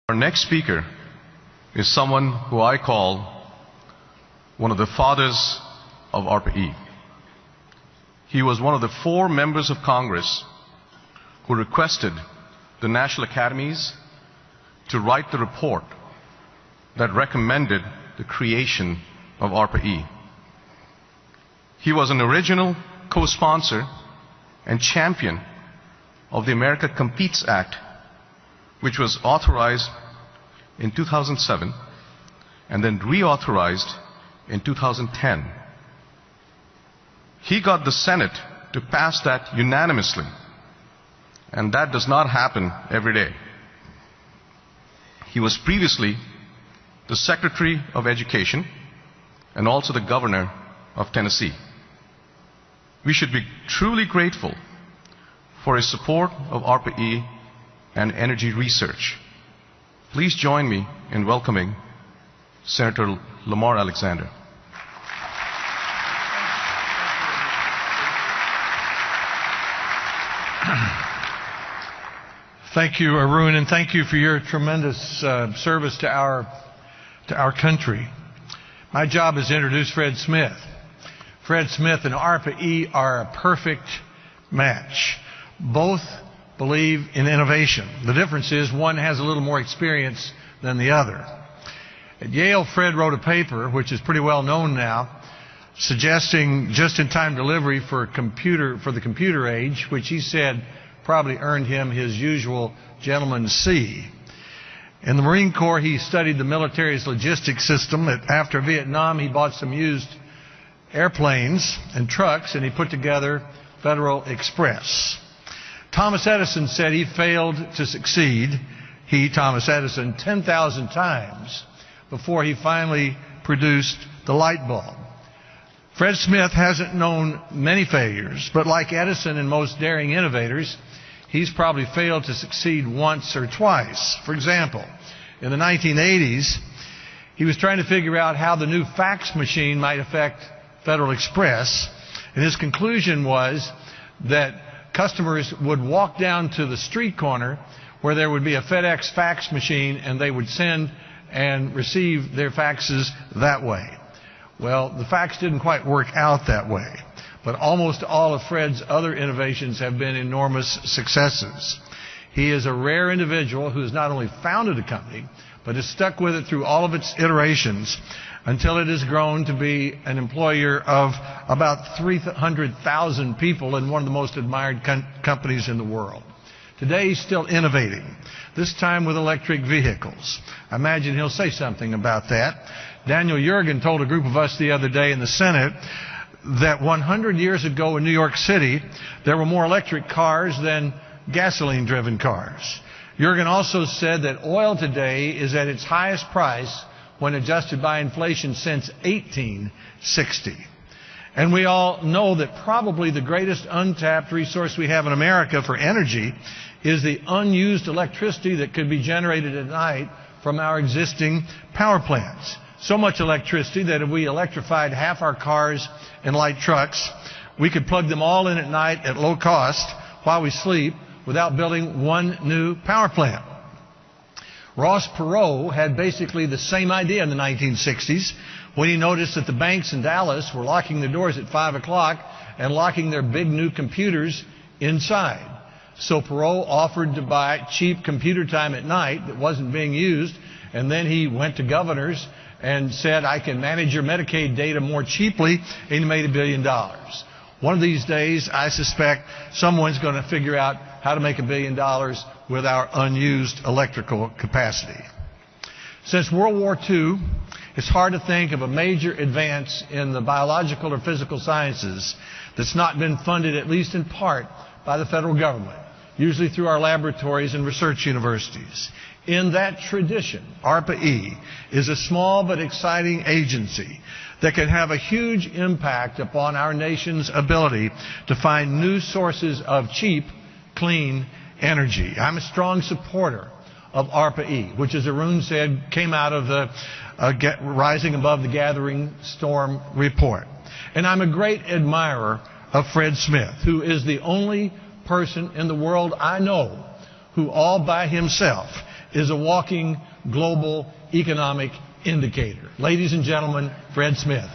Our next speaker is someone who I call one of the fathers of ARPA-E. He was one of the 4 members of Congress who requested the National Academies to write the report that recommended the creation of ARPA-E. He was an original co-sponsor and champion of the America Competes Act, which was authorized in 2007 and then reauthorized in 2010. He got the Senate to pass that unanimously, and that does not happen every day. He was previously the Secretary of Education and also the Governor of Tennessee. We should be truly grateful for his support of ARPA-E and energy research. Please join me in welcoming Senator Lamar Alexander. Thank you, Arun, and thank you for your tremendous service to our country. My job is to introduce Fred Smith. Fred Smith and ARPA-E are a perfect match. Both believe in innovation. The difference is one has a little more experience than the other. At Yale, Fred wrote a paper, which is pretty well known now, suggesting just-in-time delivery for the computer age, which he said probably earned him his usual gentleman's C. In the Marine Corps, he studied the military's logistics system. After Vietnam, he bought some used airplanes and trucks, and he put together FedEx Express. Thomas Edison said he failed to succeed, Thomas Edison, 10,000 times before he finally produced the light bulb. Fred Smith hasn't known many failures, but like Edison and most daring innovators, he's probably failed to succeed once or twice. For example, in the 1980s, he was trying to figure out how the new fax machine might affect FedEx Express, and his conclusion was that customers would walk down to the street corner where there would be a FedEx fax machine, and they would send and receive their faxes that way. Well, the fax didn't quite work out that way, but almost all of Fred's other innovations have been enormous successes. He is a rare individual who has not only founded a company, but has stuck with it through all of its iterations until it has grown to be an employer of about 300,000 people and one of the most admired companies in the world. Today he's still innovating, this time with electric vehicles. I imagine he'll say something about that. Daniel Yergin told a group of us the other day in the Senate that 100 years ago in New York City, there were more electric cars than gasoline-driven cars. Yergin also said that oil today is at its highest price when adjusted by inflation since 1860. And we all know that probably the greatest untapped resource we have in America for energy is the unused electricity that could be generated at night from our existing power plants. So much electricity that if we electrified half our cars and light trucks, we could plug them all in at night at low cost while we sleep without building one new power plant. Ross Perot had basically the same idea in the 1960s when he noticed that the banks in Dallas were locking the doors at 5 o'clock and locking their big new computers inside. So Perot offered to buy cheap computer time at night that wasn't being used, and then he went to governors and said, I can manage your Medicaid data more cheaply, and he made $1 billion. One of these days, I suspect someone's going to figure out how to make $1 billion with our unused electrical capacity. Since World War II, it's hard to think of a major advance in the biological or physical sciences that's not been funded, at least in part, by the federal government, usually through our laboratories and research universities. In that tradition, ARPA-E is a small but exciting agency that can have a huge impact upon our nation's ability to find new sources of cheap, clean energy. I'm a strong supporter of ARPA-E, which, as Arun said, came out of the Rising Above the Gathering Storm report. And I'm a great admirer of Fred Smith, who is the only person in the world I know who all by himself is a walking global economic indicator. Ladies and gentlemen, Fred Smith.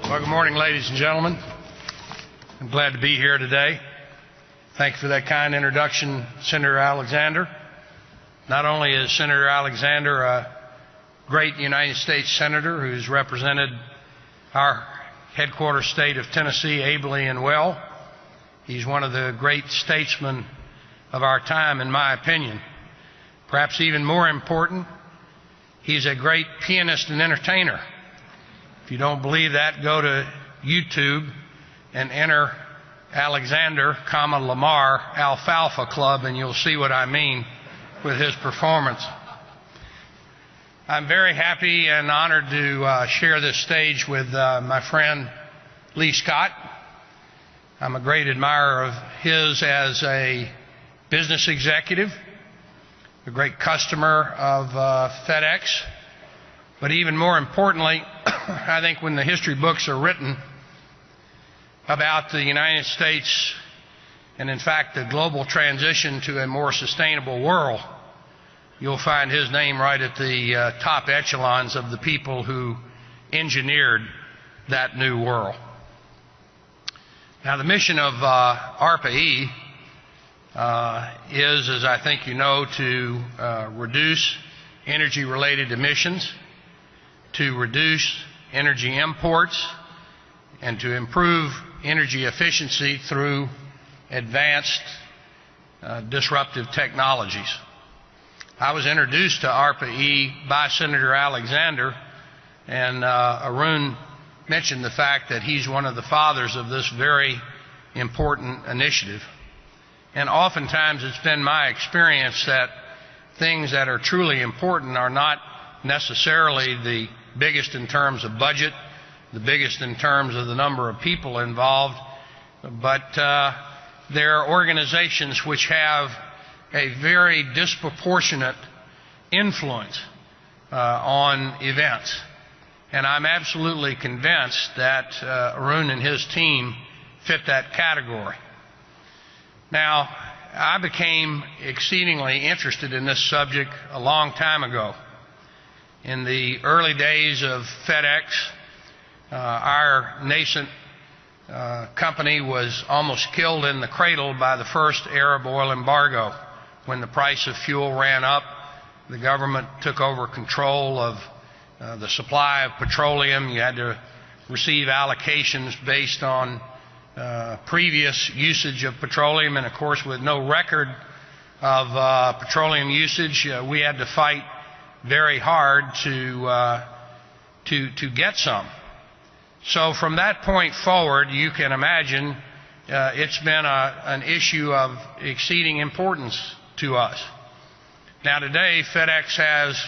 Well, good morning, ladies and gentlemen. I'm glad to be here today. Thank you for that kind introduction, Senator Alexander. Not only is Senator Alexander a great United States Senator who's represented our headquarters state of Tennessee ably and well, he's one of the great statesmen of our time, in my opinion. Perhaps even more important, he's a great pianist and entertainer. If you don't believe that, go to YouTube and enter Alexander, Lamar Alfalfa Club, and you'll see what I mean with his performance. I'm very happy and honored to share this stage with my friend Lee Scott. I'm a great admirer of his as a business executive, a great customer of FedEx, but even more importantly, I think when the history books are written about the United States and, in fact, the global transition to a more sustainable world, you'll find his name right at the top echelons of the people who engineered that new world. Now, the mission of ARPA-E is, as I think you know, to reduce energy-related emissions, to reduce energy imports, and to improve energy efficiency through advanced disruptive technologies. I was introduced to ARPA-E by Senator Alexander, and Arun mentioned the fact that he's one of the fathers of this very important initiative. And oftentimes it's been my experience that things that are truly important are not necessarily the biggest in terms of budget, the biggest in terms of the number of people involved, but there are organizations which have a very disproportionate influence on events. And I'm absolutely convinced that Arun and his team fit that category. Now, I became exceedingly interested in this subject a long time ago. In the early days of FedEx, our nascent company was almost killed in the cradle by the first Arab oil embargo. When the price of fuel ran up, the government took over control of the supply of petroleum. You had to receive allocations based on previous usage of petroleum, and of course with no record of petroleum usage, we had to fight very hard to get some. So from that point forward, you can imagine it's been an issue of exceeding importance to us. Now today, FedEx has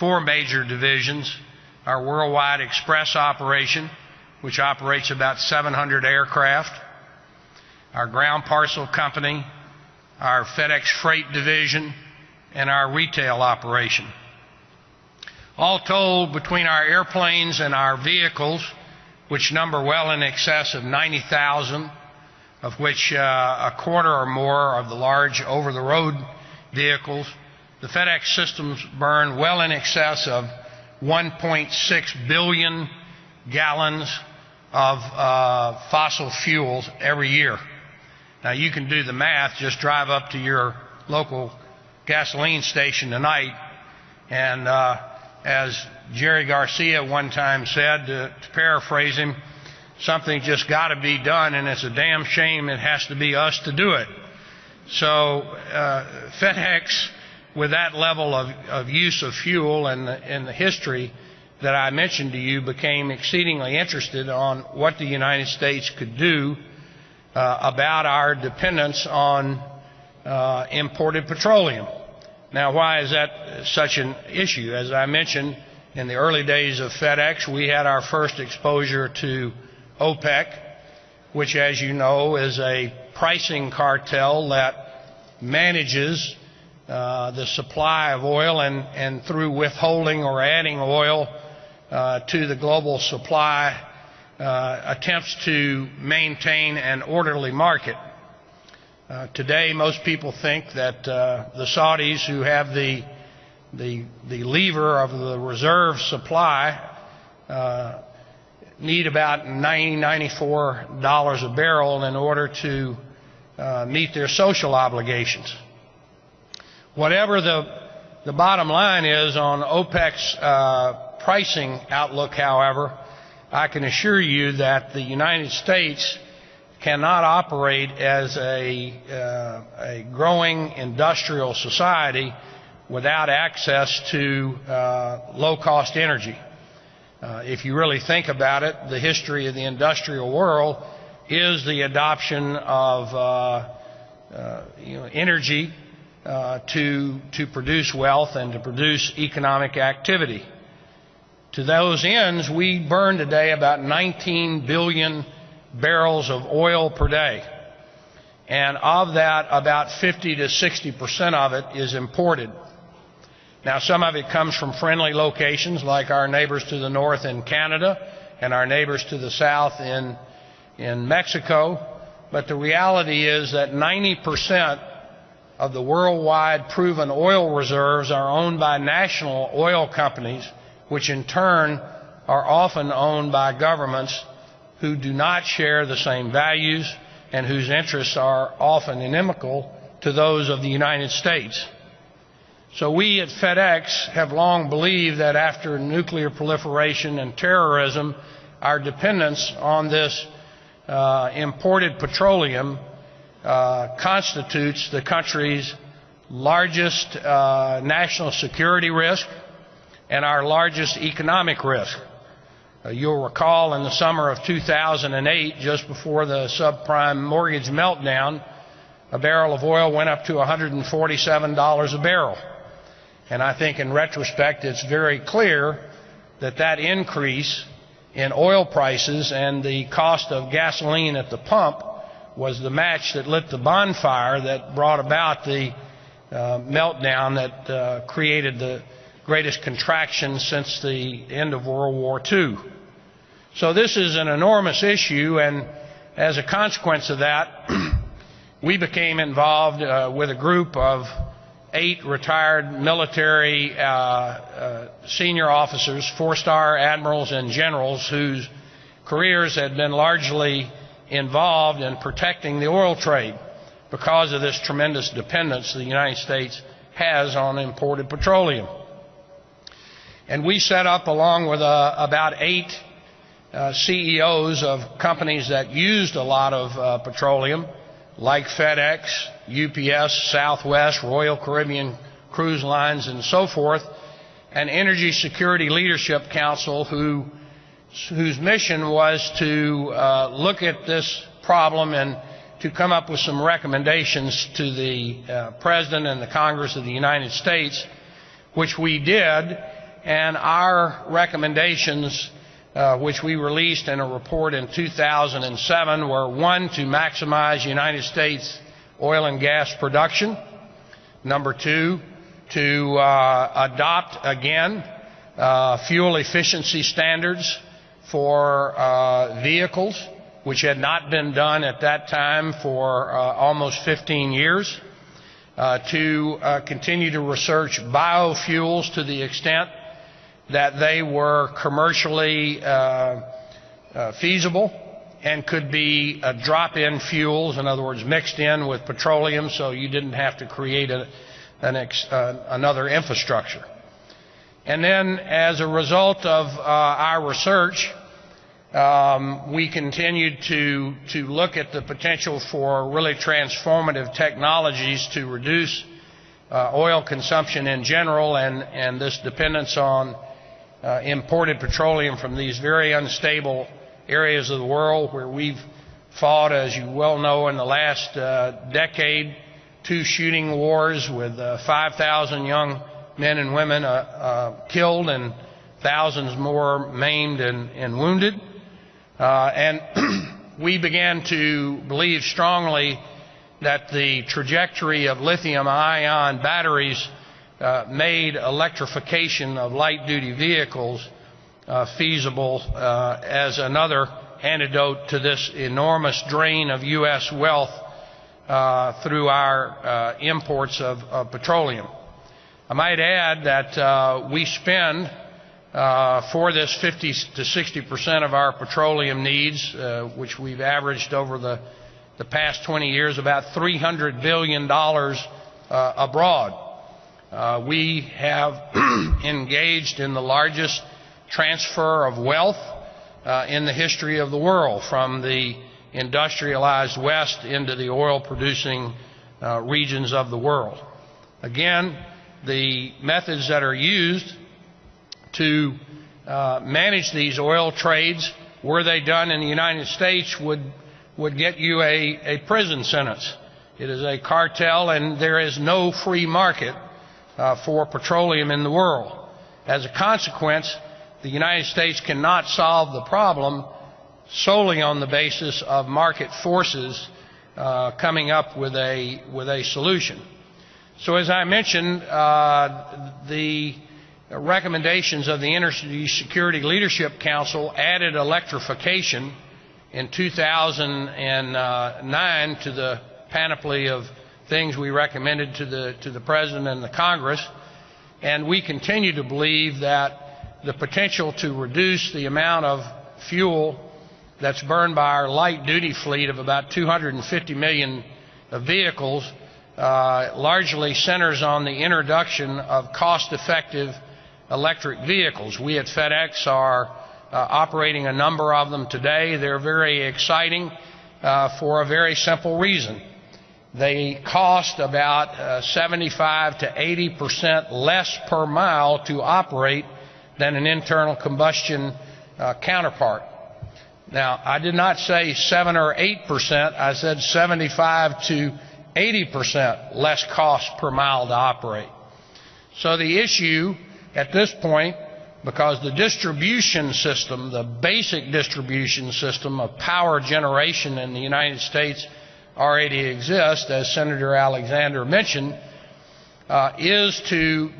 4 major divisions: our worldwide express operation, which operates about 700 aircraft, our ground parcel company, our FedEx Freight division, and our retail operation. All told, between our airplanes and our vehicles, which number well in excess of 90,000, of which a quarter or more of the large over-the-road vehicles, the FedEx systems burn well in excess of 1.6 billion gallons of fossil fuels every year. Now you can do the math. Just drive up to your local gasoline station tonight, and as Jerry Garcia one time said, to paraphrase him, something just got to be done, and it's a damn shame it has to be us to do it. So FedEx, with that level of use of fuel and the history that I mentioned to you, became exceedingly interested on what the United States could do about our dependence on imported petroleum. Now, why is that such an issue? As I mentioned, in the early days of FedEx, we had our first exposure to OPEC, which, as you know, is a pricing cartel that manages the supply of oil, and through withholding or adding oil to the global supply, attempts to maintain an orderly market. Today, most people think that the Saudis, who have the lever of the reserve supply, need about $94 a barrel in order to meet their social obligations. Whatever the bottom line is on OPEC's pricing outlook, however, I can assure you that the United States cannot operate as a growing industrial society without access to low-cost energy. If you really think about it, the history of the industrial world is the adoption of energy to produce wealth and to produce economic activity. To those ends, we burn today about 19 billion barrels of oil per day. And of that, about 50 to 60% of it is imported. Now, some of it comes from friendly locations like our neighbors to the north in Canada and our neighbors to the south in Mexico. But the reality is that 90% of the worldwide proven oil reserves are owned by national oil companies, which in turn are often owned by governments who do not share the same values and whose interests are often inimical to those of the United States. So we at FedEx have long believed that after nuclear proliferation and terrorism, our dependence on this imported petroleum constitutes the country's largest national security risk and our largest economic risk. You'll recall in the summer of 2008, just before the subprime mortgage meltdown, a barrel of oil went up to $147 a barrel. And I think in retrospect it's very clear that that increase in oil prices and the cost of gasoline at the pump was the match that lit the bonfire that brought about the meltdown that created the greatest contraction since the end of World War II. So this is an enormous issue, and as a consequence of that, we became involved with a group of 8 retired military senior officers, 4-star admirals and generals, whose careers had been largely involved in protecting the oil trade because of this tremendous dependence the United States has on imported petroleum. And we set up, along with about 8 CEOs of companies that used a lot of petroleum, like FedEx, UPS, Southwest, Royal Caribbean Cruise Lines, and so forth, an Energy Security Leadership Council whose mission was to look at this problem and to come up with some recommendations to the President and the Congress of the United States, which we did. And our recommendations, which we released in a report in 2007, were: 1, to maximize United States oil and gas production; 2, to adopt again fuel efficiency standards for vehicles, which had not been done at that time for almost 15 years; to continue to research biofuels to the extent that they were commercially feasible and could be drop-in fuels, in other words, mixed in with petroleum, so you didn't have to create another infrastructure. And then, as a result of our research, we continued to look at the potential for really transformative technologies to reduce oil consumption in general and this dependence on imported petroleum from these very unstable areas of the world where we've fought, as you well know, in the last decade, 2 shooting wars with 5,000 young men and women killed and thousands more maimed and wounded. And we began to believe strongly that the trajectory of lithium-ion batteries made electrification of light-duty vehicles feasible as another antidote to this enormous drain of U.S. wealth through our imports of petroleum. I might add that we spend for this 50 to 60% of our petroleum needs, which we've averaged over the past 20 years, about $300 billion abroad. We have engaged in the largest transfer of wealth in the history of the world, from the industrialized West into the oil-producing regions of the world. Again, the methods that are used to manage these oil trades, were they done in the United States, would get you a prison sentence. It is a cartel, and there is no free market for petroleum in the world. As a consequence, the United States cannot solve the problem solely on the basis of market forces coming up with a solution. So as I mentioned, the recommendations of the Energy Security Leadership Council added electrification in 2009 to the panoply of things we recommended to the President and the Congress, and we continue to believe that the potential to reduce the amount of fuel that's burned by our light-duty fleet of about 250 million vehicles largely centers on the introduction of cost-effective electric vehicles. We at FedEx are operating a number of them today. They're very exciting for a very simple reason. They cost about 75 to 80% less per mile to operate than an internal combustion counterpart. Now, I did not say 7 or 8%. I said 75 to 80% less cost per mile to operate. So the issue at this point, because the distribution system, the basic distribution system of power generation in the United States already exists, as Senator Alexander mentioned, is to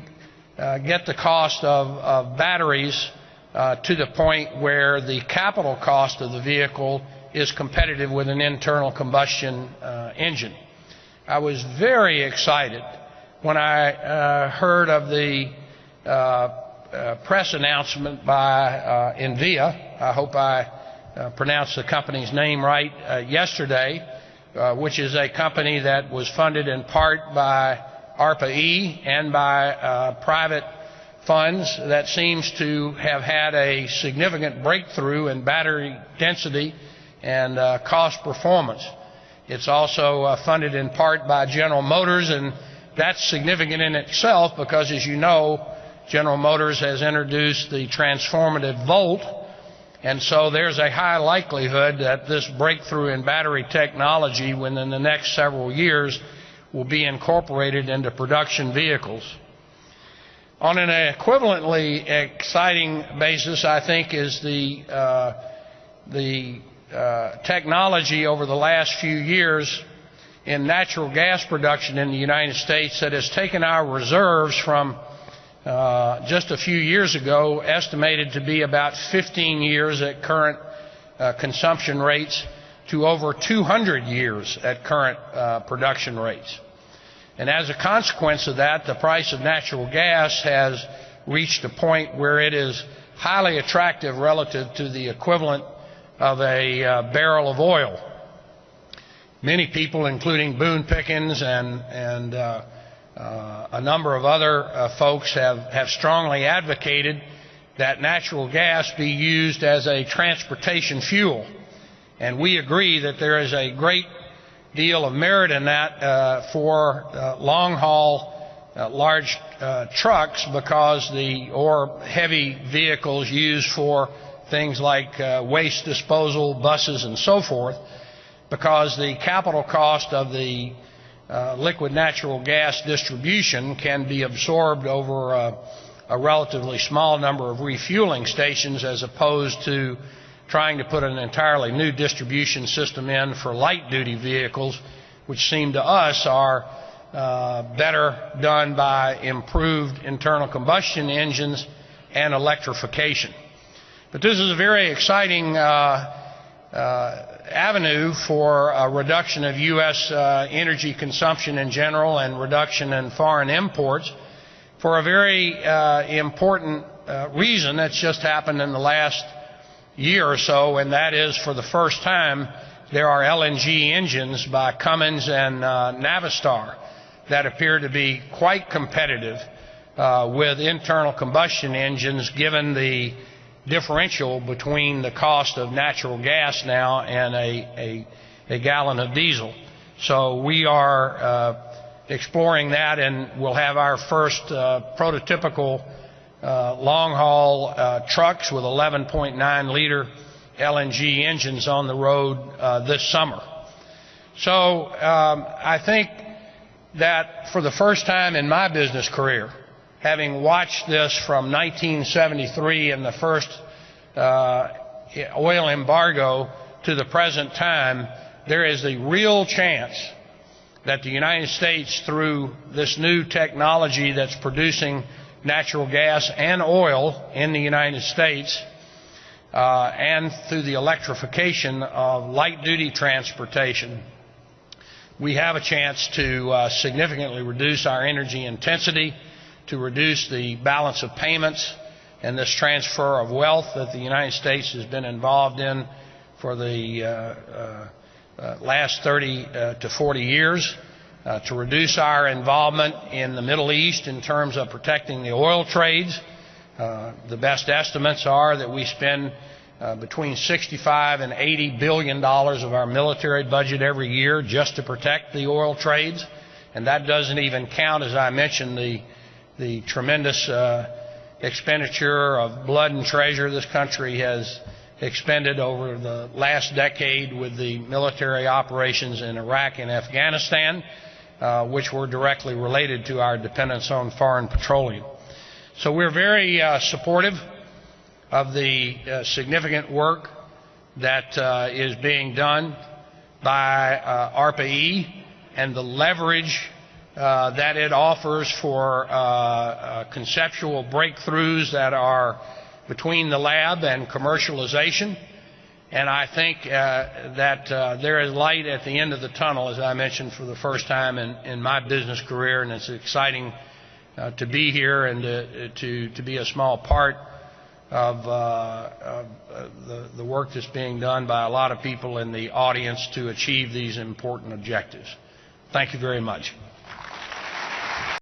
get the cost of batteries to the point where the capital cost of the vehicle is competitive with an internal combustion engine. I was very excited when I heard of the press announcement by Envia, I hope I pronounced the company's name right, yesterday, which is a company that was funded in part by ARPA-E and by private funds, that seems to have had a significant breakthrough in battery density and cost performance. It's also funded in part by General Motors, and that's significant in itself because, as you know, General Motors has introduced the transformative Volt, and so there's a high likelihood that this breakthrough in battery technology within the next several years will be incorporated into production vehicles. On an equivalently exciting basis, I think, is the technology over the last few years in natural gas production in the United States that has taken our reserves from just a few years ago, estimated to be about 15 years at current consumption rates, to over 200 years at current production rates. And as a consequence of that, the price of natural gas has reached a point where it is highly attractive relative to the equivalent of a barrel of oil. Many people, including Boone Pickens and a number of other folks, have strongly advocated that natural gas be used as a transportation fuel. And we agree that there is a great deal of merit in that for long-haul large trucks, because or heavy vehicles used for things like waste disposal, buses, and so forth, because the capital cost of the liquid natural gas distribution can be absorbed over a relatively small number of refueling stations, as opposed to trying to put an entirely new distribution system in for light-duty vehicles which seem to us are better done by improved internal combustion engines and electrification. But this is a very exciting avenue for a reduction of U.S. energy consumption in general and reduction in foreign imports for a very important reason that's just happened in the last year or so, and that is, for the first time, there are LNG engines by Cummins and Navistar that appear to be quite competitive with internal combustion engines, given the differential between the cost of natural gas now and a gallon of diesel. So we are exploring that, and we'll have our first prototypical long-haul trucks with 11.9-liter LNG engines on the road this summer. So I think that for the first time in my business career, having watched this from 1973 and the first oil embargo to the present time, there is a real chance that the United States, through this new technology that's producing natural gas and oil in the United States, and through the electrification of light-duty transportation, we have a chance to significantly reduce our energy intensity, to reduce the balance of payments and this transfer of wealth that the United States has been involved in for the last 30 to 40 years, to reduce our involvement in the Middle East in terms of protecting the oil trades. The best estimates are that we spend between $65 and $80 billion of our military budget every year just to protect the oil trades, and that doesn't even count, as I mentioned, the tremendous expenditure of blood and treasure this country has expended over the last decade with the military operations in Iraq and Afghanistan, which were directly related to our dependence on foreign petroleum. So we're very supportive of the significant work that is being done by ARPA-E and the leverage that it offers for conceptual breakthroughs that are between the lab and commercialization. And I think that there is light at the end of the tunnel, as I mentioned, for the first time in my business career, and it's exciting to be here and to be a small part of the work that's being done by a lot of people in the audience to achieve these important objectives. Thank you very much.